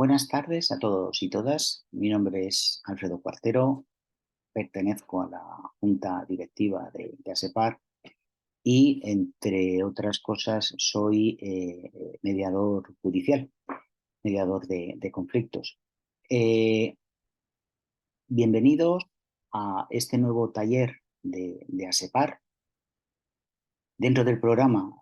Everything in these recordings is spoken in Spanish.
Buenas tardes a todos y todas. Mi nombre es Alfredo Cuartero, pertenezco a la Junta Directiva de ASEPAR y, entre otras cosas, soy mediador judicial, mediador de conflictos. Eh, Bienvenidos a este nuevo taller de ASEPAR. Dentro del programa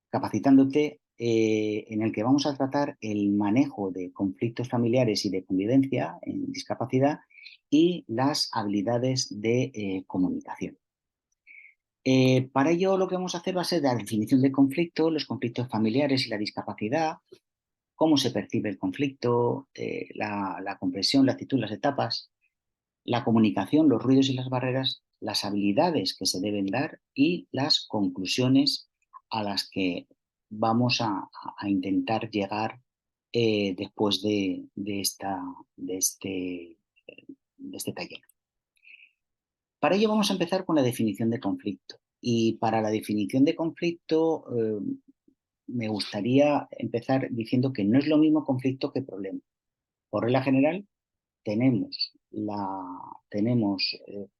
Capacitándote, en el que vamos a tratar el manejo de conflictos familiares y de convivencia en discapacidad y las habilidades de comunicación. Para ello, lo que vamos a hacer va a ser la definición de conflicto, los conflictos familiares y la discapacidad, cómo se percibe el conflicto, la comprensión, la actitud, las etapas, la comunicación, los ruidos y las barreras, las habilidades que se deben dar y las conclusiones a las que vamos a intentar llegar después de este taller. Para ello vamos a empezar con la definición de conflicto. Y para la definición de conflicto me gustaría empezar diciendo que no es lo mismo conflicto que problema. Por regla general, tenemos,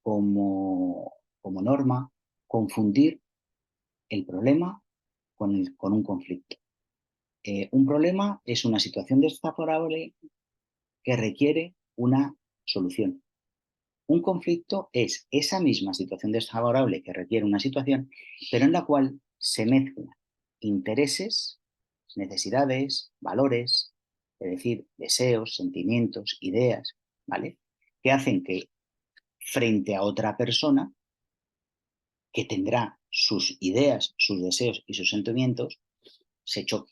como norma confundir el problema con un conflicto. Un problema es una situación desfavorable que requiere una solución. Un conflicto es esa misma situación desfavorable que requiere una situación, pero en la cual se mezclan intereses, necesidades, valores, es decir, deseos, sentimientos, ideas, ¿vale? Que hacen que frente a otra persona que tendrá sus ideas, sus deseos y sus sentimientos, se choque.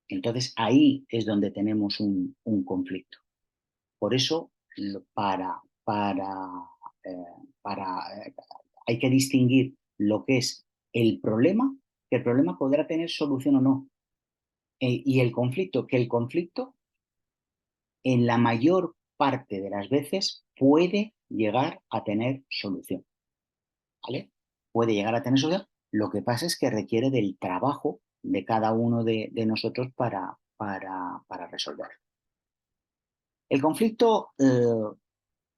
Entonces ahí es donde tenemos un conflicto. Por eso, para, para, para hay que distinguir lo que es el problema, que el problema podrá tener solución o no, y el conflicto, que el conflicto en la mayor parte de las veces puede llegar a tener solución, ¿vale? Puede llegar a tener solución. Lo que pasa es que requiere del trabajo de cada uno de nosotros para resolver. El conflicto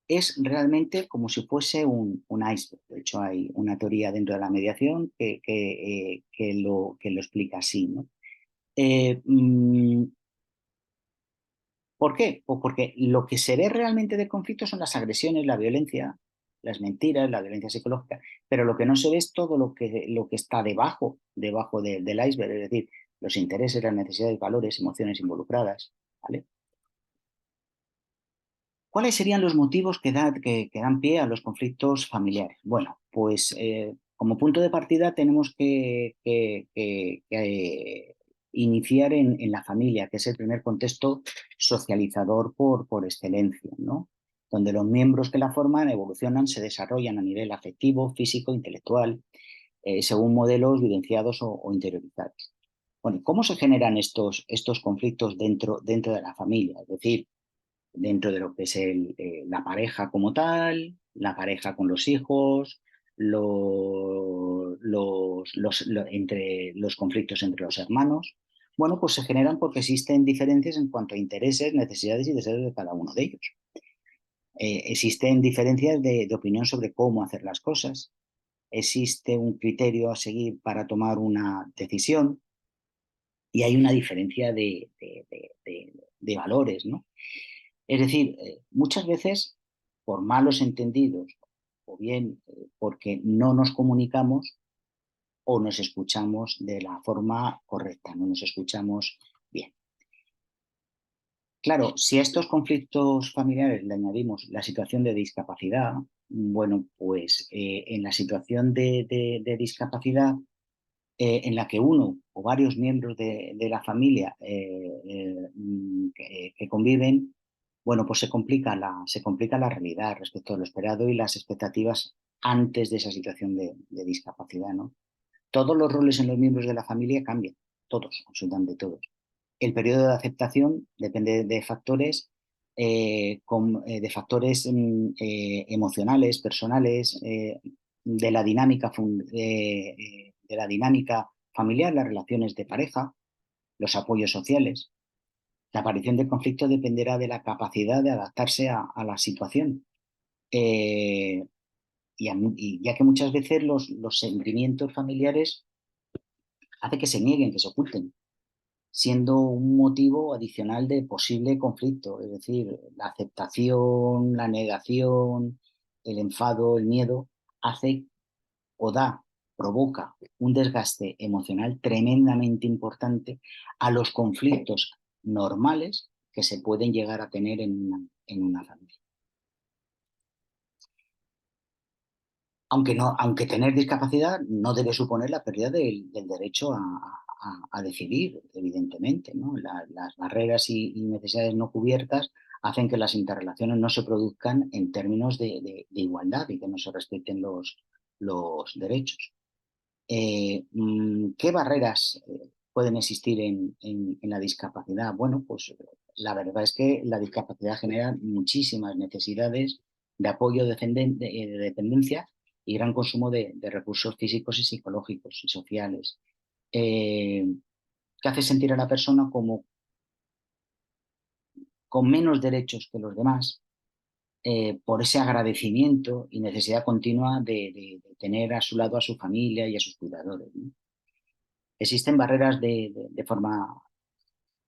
es realmente como si fuese un iceberg. De hecho, hay una teoría dentro de la mediación que lo explica así, ¿no? Eh, mm, ¿Por qué? Pues porque lo que se ve realmente del conflicto son las agresiones, la violencia, las mentiras, la violencia psicológica, pero lo que no se ve es todo lo que está debajo del iceberg, es decir, los intereses, las necesidades, valores, emociones involucradas, ¿vale? ¿Cuáles serían los motivos que dan pie a los conflictos familiares? Bueno, pues como punto de partida tenemos que iniciar en la familia, que es el primer contexto socializador por excelencia, ¿no? Donde los miembros que la forman evolucionan, se desarrollan a nivel afectivo, físico, intelectual, según modelos vivenciados o interiorizados. Bueno, ¿cómo se generan estos conflictos dentro de la familia? Es decir, dentro de lo que es la pareja como tal, la pareja con los hijos, entre los conflictos entre los hermanos. Bueno, pues se generan porque existen diferencias en cuanto a intereses, necesidades y deseos de cada uno de ellos. Existen diferencias de opinión sobre cómo hacer las cosas. Existe un criterio a seguir para tomar una decisión y hay una diferencia de valores, ¿no? Es decir, muchas veces, por malos entendidos o bien porque no nos comunicamos o nos escuchamos de la forma correcta, no nos escuchamos bien. Claro, si a estos conflictos familiares le añadimos la situación de discapacidad, bueno, pues en la situación de discapacidad en la que uno o varios miembros de la familia que conviven, bueno, pues se complica la realidad respecto a lo esperado y las expectativas antes de esa situación de discapacidad, ¿no? Todos los roles en los miembros de la familia cambian, todos, absolutamente todos. El periodo de aceptación depende de factores emocionales, personales, de la dinámica familiar, las relaciones de pareja, los apoyos sociales. La aparición del conflicto dependerá de la capacidad de adaptarse a la situación. Eh, y ya que muchas veces los sentimientos familiares hace que se nieguen, que se oculten, siendo un motivo adicional de posible conflicto. Es decir, la aceptación, la negación, el enfado, el miedo, hace o da, provoca un desgaste emocional tremendamente importante a los conflictos normales que se pueden llegar a tener en una familia. Aunque tener discapacidad no debe suponer la pérdida del derecho a decidir, evidentemente, ¿no? Las barreras y necesidades no cubiertas hacen que las interrelaciones no se produzcan en términos de igualdad y que no se respeten los derechos. ¿Qué barreras pueden existir en la discapacidad? Bueno, pues la verdad es que la discapacidad genera muchísimas necesidades de apoyo, de dependencia y gran consumo de recursos físicos y psicológicos y sociales, eh, que hace sentir a la persona como con menos derechos que los demás, por ese agradecimiento y necesidad continua de tener a su lado a su familia y a sus cuidadores, ¿no? Existen barreras de forma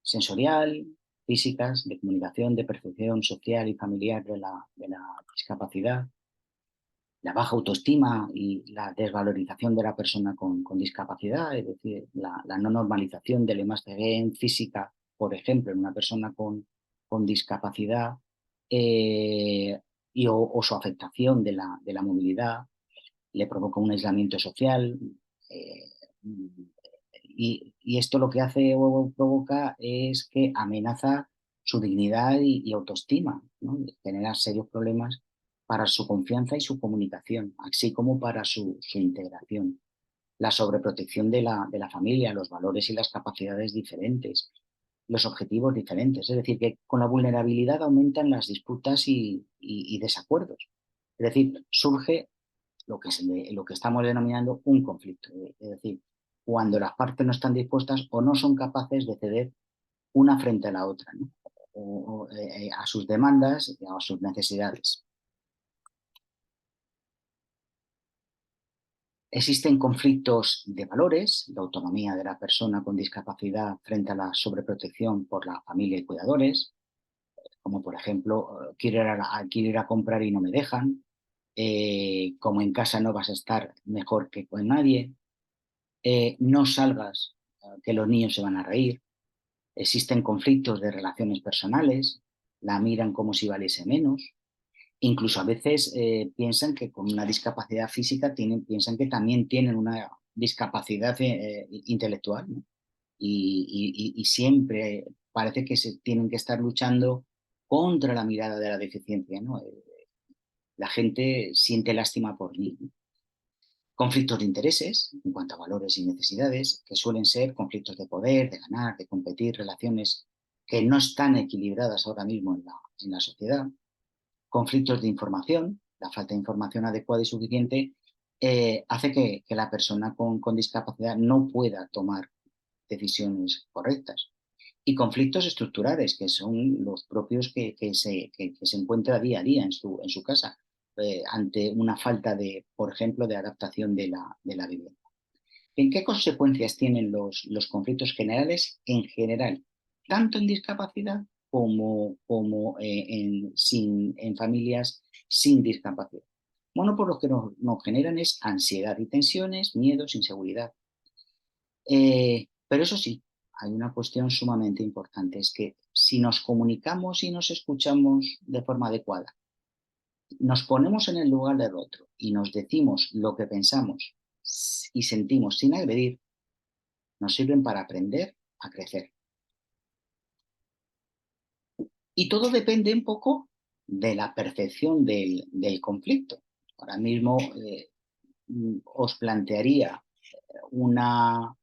sensorial, físicas, de comunicación, de percepción social y familiar de la discapacidad, la baja autoestima y la desvalorización de la persona con discapacidad, es decir, la no normalización de la imagen física, por ejemplo, en una persona con discapacidad, eh, o su afectación de la movilidad, le provoca un aislamiento social. eh, y esto lo que hace o provoca es que amenaza su dignidad y autoestima, ¿no? Y genera serios problemas para su confianza y su comunicación, así como para su integración. La sobreprotección de la familia, los valores y las capacidades diferentes, los objetivos diferentes. Es decir, que con la vulnerabilidad aumentan las disputas y desacuerdos. Es decir, surge lo que estamos denominando un conflicto. Es decir, cuando las partes no están dispuestas o no son capaces de ceder una frente a la otra, ¿no? A sus demandas y a sus necesidades. Existen conflictos de valores, de autonomía de la persona con discapacidad frente a la sobreprotección por la familia y cuidadores, como por ejemplo, quiero ir a comprar y no me dejan, como en casa no vas a estar mejor que con nadie, no salgas, que los niños se van a reír. Existen conflictos de relaciones personales, la miran como si valiese menos. Incluso a veces piensan que con una discapacidad física piensan que también tienen una discapacidad intelectual, ¿no? Y siempre parece que se tienen que estar luchando contra la mirada de la deficiencia, ¿no? La gente siente lástima por mí, ¿no? Conflictos de intereses en cuanto a valores y necesidades, que suelen ser conflictos de poder, de ganar, de competir, relaciones que no están equilibradas ahora mismo en la sociedad. Conflictos de información, la falta de información adecuada y suficiente hace que la persona con discapacidad no pueda tomar decisiones correctas. Y conflictos estructurales, que son los propios que se encuentra día a día en su casa, ante una falta de, por ejemplo, de adaptación de la vivienda. ¿En qué consecuencias tienen los conflictos generales en general, tanto en discapacidad como en familias sin discapacidad? Bueno, pues lo que nos generan es ansiedad y tensiones, miedos, inseguridad. Pero eso sí, hay una cuestión sumamente importante, es que si nos comunicamos y nos escuchamos de forma adecuada, nos ponemos en el lugar del otro y nos decimos lo que pensamos y sentimos sin agredir, nos sirven para aprender a crecer. Y todo depende un poco de la percepción del conflicto. Ahora mismo os plantearía una,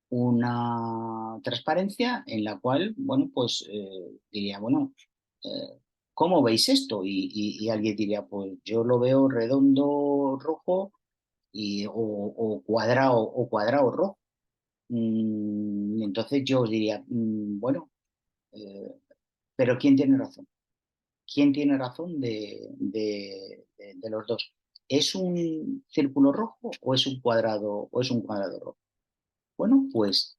una transparencia en la cual, bueno, pues diría, bueno, ¿cómo veis esto? Y alguien diría, pues yo lo veo redondo rojo o cuadrado rojo. Entonces yo os diría, bueno, Pero ¿quién tiene razón? ¿Quién tiene razón de los dos? ¿Es un círculo rojo o es un cuadrado rojo? Bueno, pues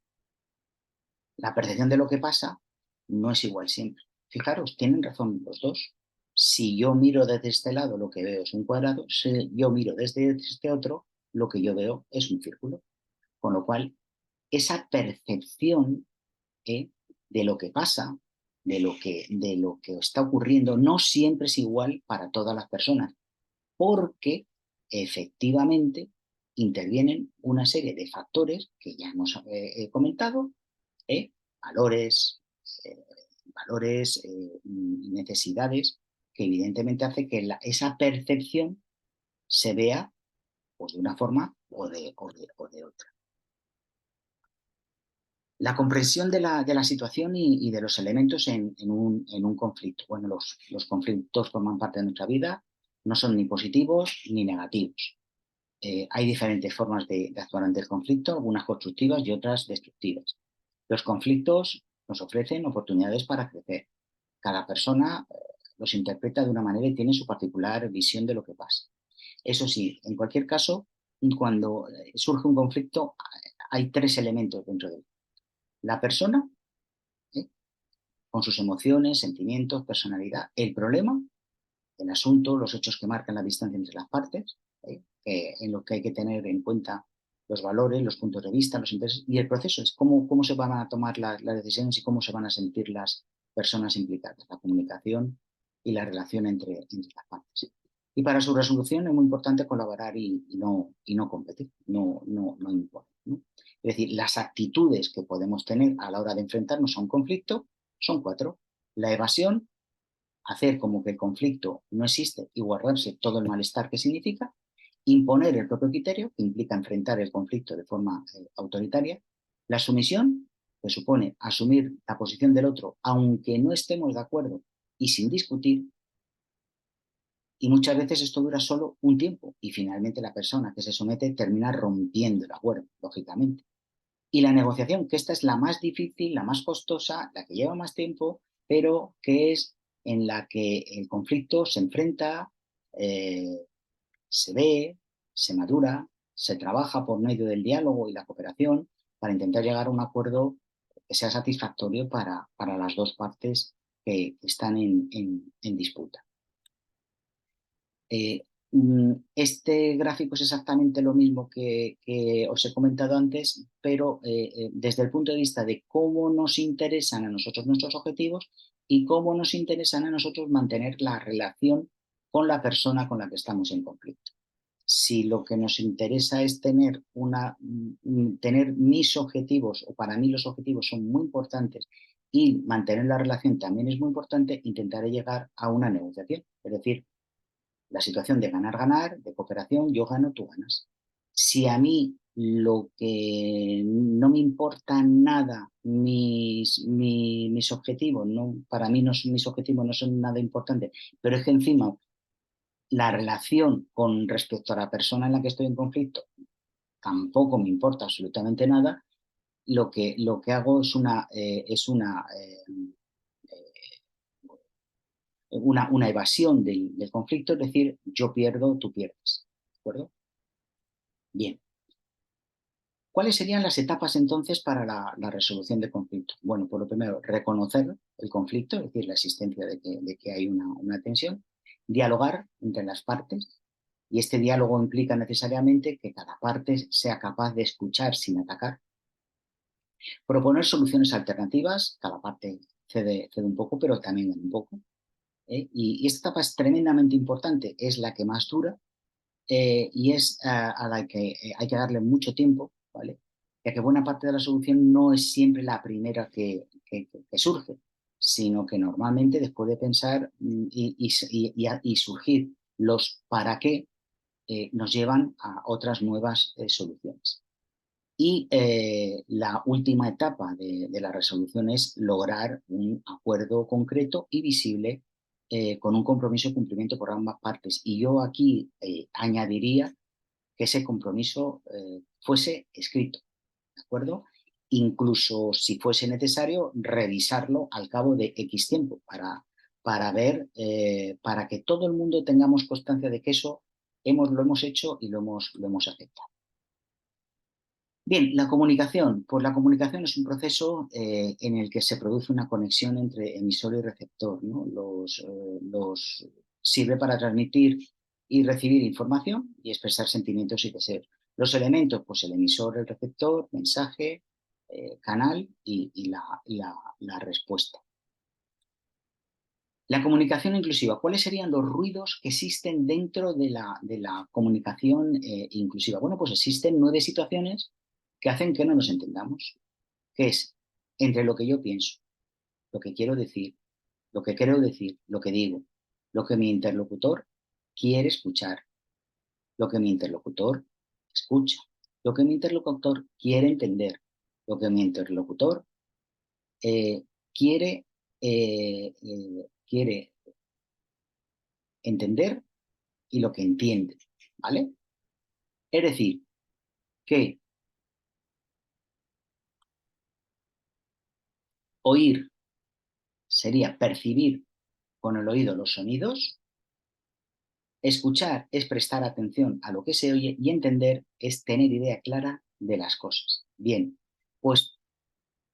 la percepción de lo que pasa no es igual siempre. Fijaros, tienen razón los dos. Si yo miro desde este lado, lo que veo es un cuadrado. Si yo miro desde este otro, lo que yo veo es un círculo. Con lo cual, esa percepción de lo que pasa, de lo que está ocurriendo, no siempre es igual para todas las personas, porque efectivamente intervienen una serie de factores que ya hemos comentado, ¿eh? Valores, eh, valores y necesidades que evidentemente hace que esa percepción se vea pues, de una forma o de otra. La comprensión de la situación y de los elementos en un conflicto. Bueno, los conflictos forman parte de nuestra vida, no son ni positivos ni negativos. Hay diferentes formas de actuar ante el conflicto, algunas constructivas y otras destructivas. Los conflictos nos ofrecen oportunidades para crecer. Cada persona los interpreta de una manera y tiene su particular visión de lo que pasa. Eso sí, en cualquier caso, cuando surge un conflicto, hay tres elementos dentro de él. La persona, ¿eh? Con sus emociones, sentimientos, personalidad, el problema, el asunto, los hechos que marcan la distancia entre las partes, en lo que hay que tener en cuenta los valores, los puntos de vista, los intereses, y el proceso es cómo se van a tomar las decisiones y cómo se van a sentir las personas implicadas, la comunicación y la relación entre las partes. Y para su resolución es muy importante colaborar y no competir, no imponer, ¿no? Es decir, las actitudes que podemos tener a la hora de enfrentarnos a un conflicto son cuatro. La evasión, hacer como que el conflicto no existe y guardarse todo el malestar que significa, imponer el propio criterio, que implica enfrentar el conflicto de forma autoritaria, la sumisión, que supone asumir la posición del otro, aunque no estemos de acuerdo y sin discutir, y muchas veces esto dura solo un tiempo y finalmente la persona que se somete termina rompiendo el acuerdo, lógicamente. Y la negociación, que esta es la más difícil, la más costosa, la que lleva más tiempo, pero que es en la que el conflicto se enfrenta, eh, se ve, se madura, se trabaja por medio del diálogo y la cooperación para intentar llegar a un acuerdo que sea satisfactorio para las dos partes que están en disputa. Eh, este gráfico es exactamente lo mismo que os he comentado antes, pero desde el punto de vista de cómo nos interesan a nosotros nuestros objetivos y cómo nos interesan a nosotros mantener la relación con la persona con la que estamos en conflicto. Si lo que nos interesa es tener mis objetivos, o para mí los objetivos son muy importantes y mantener la relación también es muy importante, intentaré llegar a una negociación. Es decir, la situación de ganar-ganar, de cooperación, yo gano, tú ganas. Si a mí lo que no me importa nada, mis objetivos, no, para mí no, mis objetivos no son nada importantes, pero es que encima la relación con respecto a la persona en la que estoy en conflicto tampoco me importa absolutamente nada, lo que hago una evasión del conflicto, es decir, yo pierdo, tú pierdes. ¿De acuerdo? Bien. ¿Cuáles serían las etapas entonces para la resolución de conflicto? Bueno, por lo primero, reconocer el conflicto, es decir, la existencia de que hay una tensión, dialogar entre las partes, y este diálogo implica necesariamente que cada parte sea capaz de escuchar sin atacar, proponer soluciones alternativas, cada parte cede un poco, pero también gana un poco, y esta etapa es tremendamente importante, es la que más dura, y es a la que hay que darle mucho tiempo, ¿vale? Ya que buena parte de la solución no es siempre la primera que surge, sino que normalmente después de pensar y surgir los para qué, nos llevan a otras nuevas soluciones. Y la última etapa de la resolución es lograr un acuerdo concreto y visible con un compromiso y cumplimiento por ambas partes. Y yo aquí añadiría que ese compromiso fuese escrito, ¿de acuerdo? incluso si fuese necesario, revisarlo al cabo de X tiempo para ver, para que todo el mundo tengamos constancia de que eso lo hemos hecho y lo hemos aceptado. Bien, la comunicación. Pues la comunicación es un proceso en el que se produce una conexión entre emisor y receptor, ¿no? Sirve para transmitir y recibir información y expresar sentimientos y deseos. Los elementos, pues el emisor, el receptor, mensaje, canal y la respuesta. La comunicación inclusiva. ¿Cuáles serían los ruidos que existen dentro de la comunicación inclusiva? Bueno, pues existen 9 situaciones que hacen que no nos entendamos, que es entre lo que yo pienso, lo que quiero decir, lo que creo decir, lo que digo, lo que mi interlocutor quiere escuchar, lo que mi interlocutor escucha, lo que mi interlocutor quiere entender, lo que mi interlocutor eh, quiere, quiere entender y lo que entiende, ¿vale? Es decir, que oír sería percibir con el oído los sonidos, escuchar es prestar atención a lo que se oye y entender es tener idea clara de las cosas. Bien, pues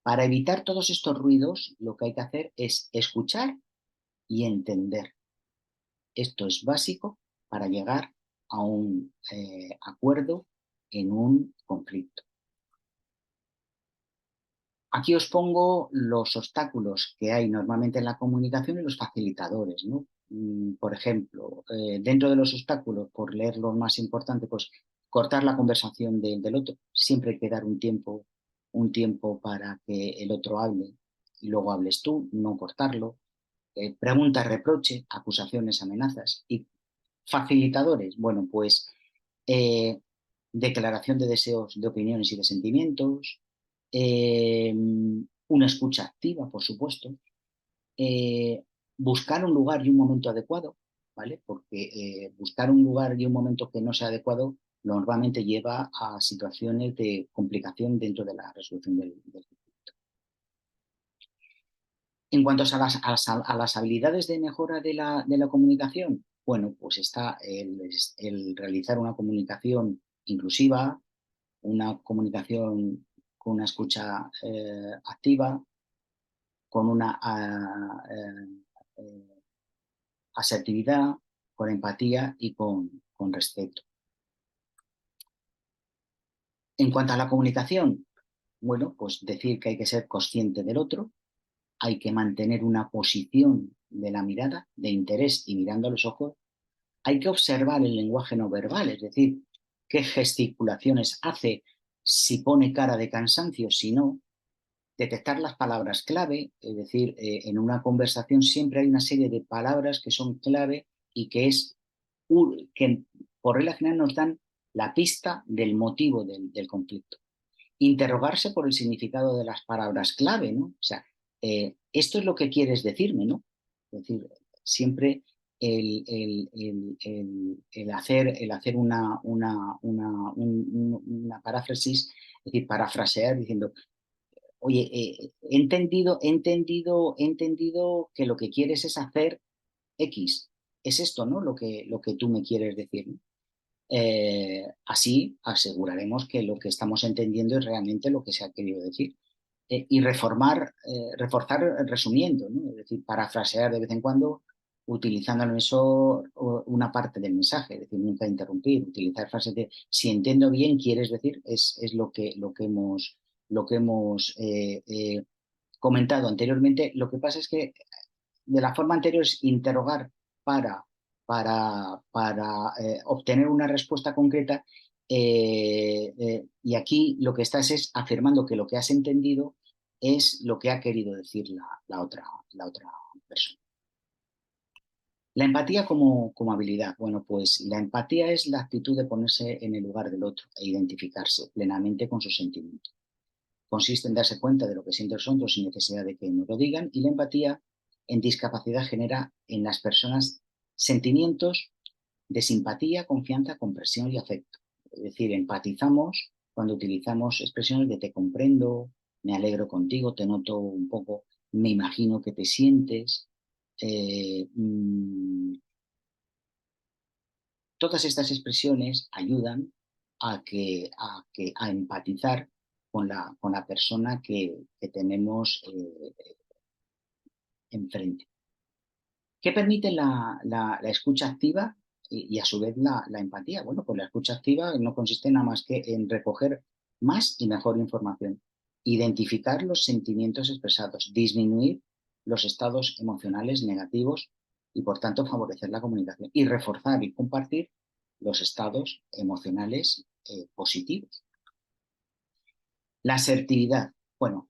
para evitar todos estos ruidos, lo que hay que hacer es escuchar y entender. Esto es básico para llegar a un acuerdo en un conflicto. Aquí os pongo los obstáculos que hay normalmente en la comunicación y los facilitadores, ¿no? Por ejemplo, dentro de los obstáculos, por leer lo más importante, pues cortar la conversación del otro. Siempre hay que dar un tiempo para que el otro hable y luego hables tú, no cortarlo. Preguntas, reproche, acusaciones, amenazas. Y facilitadores, bueno, pues eh, declaración de deseos, de opiniones y de sentimientos, una escucha activa, por supuesto, eh, buscar un lugar y un momento adecuado, ¿vale? Porque buscar un lugar y un momento que no sea adecuado normalmente lleva a situaciones de complicación dentro de la resolución del conflicto. En cuanto a las habilidades de mejora de la comunicación, bueno, pues está el realizar una comunicación inclusiva, una comunicación con una escucha activa, con una asertividad, con empatía y con respeto. En cuanto a la comunicación, bueno, pues decir que hay que ser consciente del otro, hay que mantener una posición de la mirada, de interés y mirando a los ojos, hay que observar el lenguaje no verbal, es decir, qué gesticulaciones hace, si pone cara de cansancio, si no, detectar las palabras clave, es decir, en una conversación siempre hay una serie de palabras que son clave y que por regla general nos dan la pista del motivo del conflicto. Interrogarse por el significado de las palabras clave, ¿no? O sea, esto es lo que quieres decirme, ¿no? Es decir, siempre el hacer una paráfrasis, es decir, parafrasear diciendo, oye, he entendido que lo que quieres es hacer X. Es esto, ¿no? Lo que tú me quieres decir, ¿no? Así aseguraremos que lo que estamos entendiendo es realmente lo que se ha querido decir. Y reforzar resumiendo, ¿no? Es decir, parafrasear de vez en cuando, utilizando al emisor una parte del mensaje, es decir, nunca interrumpir, utilizar frases de si entiendo bien, quieres decir, es lo que hemos comentado anteriormente. Lo que pasa es que de la forma anterior es interrogar para, para obtener una respuesta concreta y aquí lo que estás es afirmando que lo que has entendido es lo que ha querido decir la otra persona. La empatía como habilidad. Bueno, pues la empatía es la actitud de ponerse en el lugar del otro e identificarse plenamente con sus sentimientos. Consiste en darse cuenta de lo que sienten los otros sin necesidad de que nos lo digan, y la empatía en discapacidad genera en las personas sentimientos de simpatía, confianza, comprensión y afecto. Es decir, empatizamos cuando utilizamos expresiones de te comprendo, me alegro contigo, te noto un poco, me imagino que te sientes. Todas estas expresiones ayudan a empatizar con la persona que tenemos enfrente. ¿Qué permite la escucha activa y a su vez la empatía? Bueno, pues la escucha activa no consiste nada más que en recoger más y mejor información, identificar los sentimientos expresados, disminuir los estados emocionales negativos y, por tanto, favorecer la comunicación y reforzar y compartir los estados emocionales positivos. La asertividad. Bueno,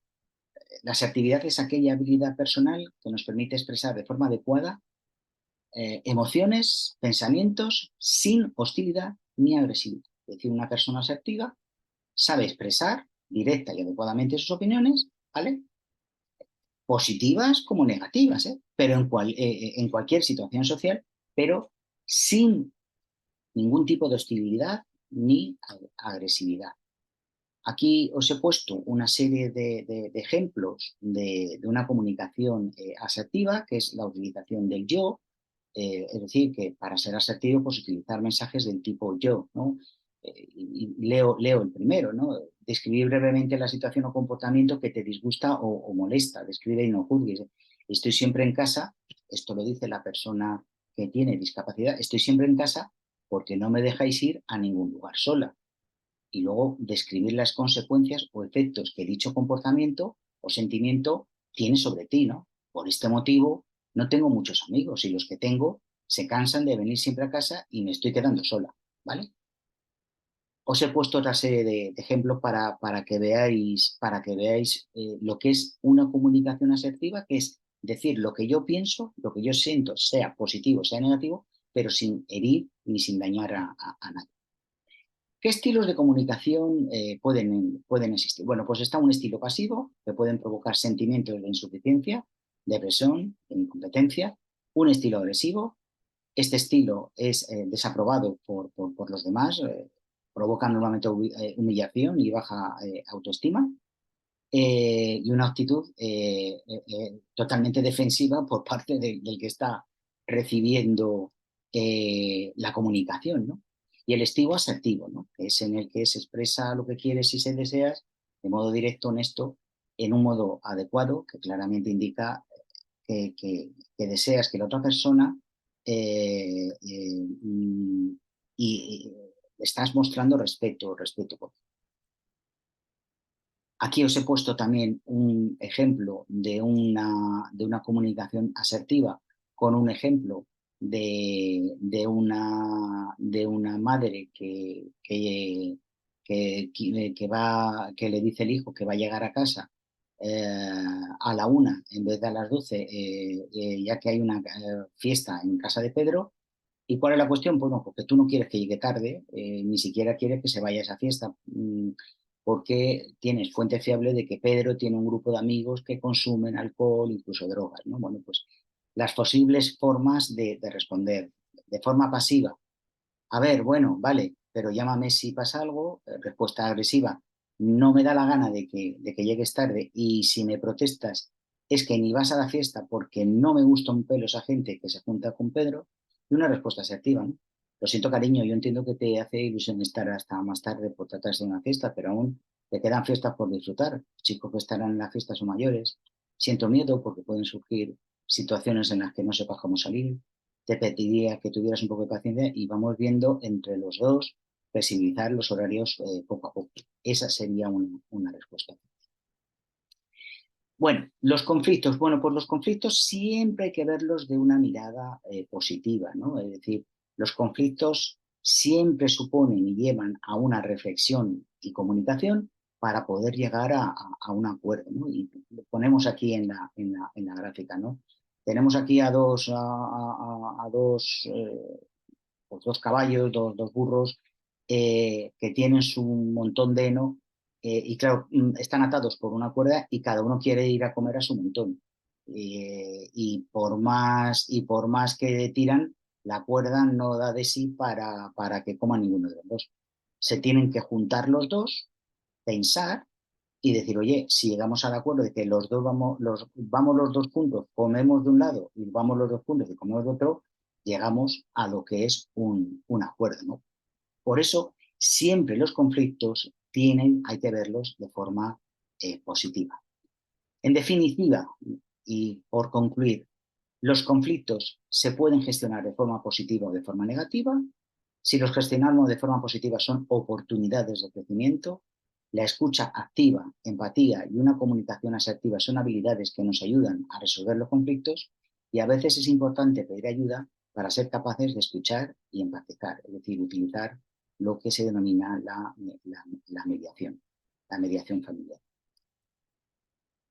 la asertividad es aquella habilidad personal que nos permite expresar de forma adecuada emociones, pensamientos sin hostilidad ni agresividad. Es decir, una persona asertiva sabe expresar directa y adecuadamente sus opiniones, ¿vale? Positivas como negativas, ¿eh? Pero en cualquier situación social, pero sin ningún tipo de hostilidad ni agresividad. Aquí os he puesto una serie de ejemplos de una comunicación asertiva, que es la utilización del yo, es decir, que para ser asertivo, pues utilizar mensajes del tipo yo, ¿no? Y leo el primero, ¿no? Describir brevemente la situación o comportamiento que te disgusta o molesta. Describe y no juzgues. Estoy siempre en casa, esto lo dice la persona que tiene discapacidad, estoy siempre en casa porque no me dejáis ir a ningún lugar sola. Y luego describir las consecuencias o efectos que dicho comportamiento o sentimiento tiene sobre ti, ¿no? Por este motivo, no tengo muchos amigos y los que tengo se cansan de venir siempre a casa y me estoy quedando sola, ¿vale? Os he puesto otra serie de ejemplos para que veáis lo que es una comunicación asertiva, que es decir lo que yo pienso, lo que yo siento, sea positivo, sea negativo, pero sin herir ni sin dañar a nadie. ¿Qué estilos de comunicación pueden existir? Bueno, pues está un estilo pasivo, que pueden provocar sentimientos de insuficiencia, depresión, de incompetencia. Un estilo agresivo. Este estilo es desaprobado por los demás, provoca normalmente humillación y baja autoestima. Y una actitud totalmente defensiva por parte del que está recibiendo la comunicación, ¿no? Y el estilo asertivo, ¿no? Que es en el que se expresa lo que quieres y se deseas de modo directo, honesto, en un modo adecuado, que claramente indica que deseas que la otra persona y estás mostrando respeto por. Aquí os he puesto también un ejemplo de una comunicación asertiva con un ejemplo de una madre que le dice el hijo que va a llegar a casa a la 1 en vez de a las 12, ya que hay una fiesta en casa de Pedro. ¿Y cuál es la cuestión? Pues no, porque tú no quieres que llegue tarde, ni siquiera quieres que se vaya a esa fiesta, porque tienes fuente fiable de que Pedro tiene un grupo de amigos que consumen alcohol, incluso drogas, ¿no? Bueno, pues las posibles formas de responder de forma pasiva. A ver, bueno, vale, pero llámame si pasa algo, respuesta agresiva. No me da la gana de que llegues tarde y si me protestas es que ni vas a la fiesta porque no me gusta un pelo esa gente que se junta con Pedro, y una respuesta asertiva, ¿no? Lo siento, cariño, yo entiendo que te hace ilusión estar hasta más tarde por tratarse de una fiesta, pero aún te quedan fiestas por disfrutar. Los chicos que estarán en la fiesta son mayores. Siento miedo porque pueden surgir situaciones en las que no sepas cómo salir. Te pediría que tuvieras un poco de paciencia y vamos viendo entre los dos flexibilizar los horarios poco a poco. Esa sería una respuesta. Bueno, los conflictos. Bueno, pues los conflictos siempre hay que verlos de una mirada positiva, ¿no? Es decir, los conflictos siempre suponen y llevan a una reflexión y comunicación para poder llegar a un acuerdo, ¿no? Y lo ponemos aquí en la gráfica, ¿no? Tenemos aquí a dos, pues dos caballos, dos burros, que tienen su montón de heno y claro, están atados por una cuerda y cada uno quiere ir a comer a su montón. Y por más que tiran, la cuerda no da de sí para que coma ninguno de los dos. Se tienen que juntar los dos, pensar y decir, oye, si llegamos al acuerdo de que los dos vamos los dos juntos, comemos de un lado y vamos los dos juntos y comemos de otro, llegamos a lo que es un acuerdo, ¿no? Por eso, siempre los conflictos hay que verlos de forma positiva. En definitiva, y por concluir, los conflictos se pueden gestionar de forma positiva o de forma negativa. Si los gestionamos de forma positiva son oportunidades de crecimiento. La escucha activa, empatía y una comunicación asertiva son habilidades que nos ayudan a resolver los conflictos y a veces es importante pedir ayuda para ser capaces de escuchar y empatizar, es decir, utilizar lo que se denomina la mediación familiar.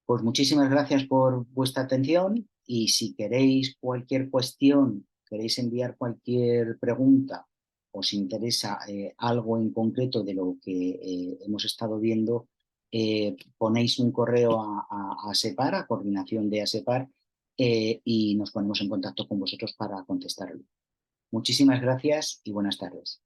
Pues muchísimas gracias por vuestra atención y si queréis cualquier cuestión, queréis enviar cualquier pregunta, os interesa algo en concreto de lo que hemos estado viendo, ponéis un correo a ASEPAR, a coordinación de ASEPAR, y nos ponemos en contacto con vosotros para contestarlo. Muchísimas gracias y buenas tardes.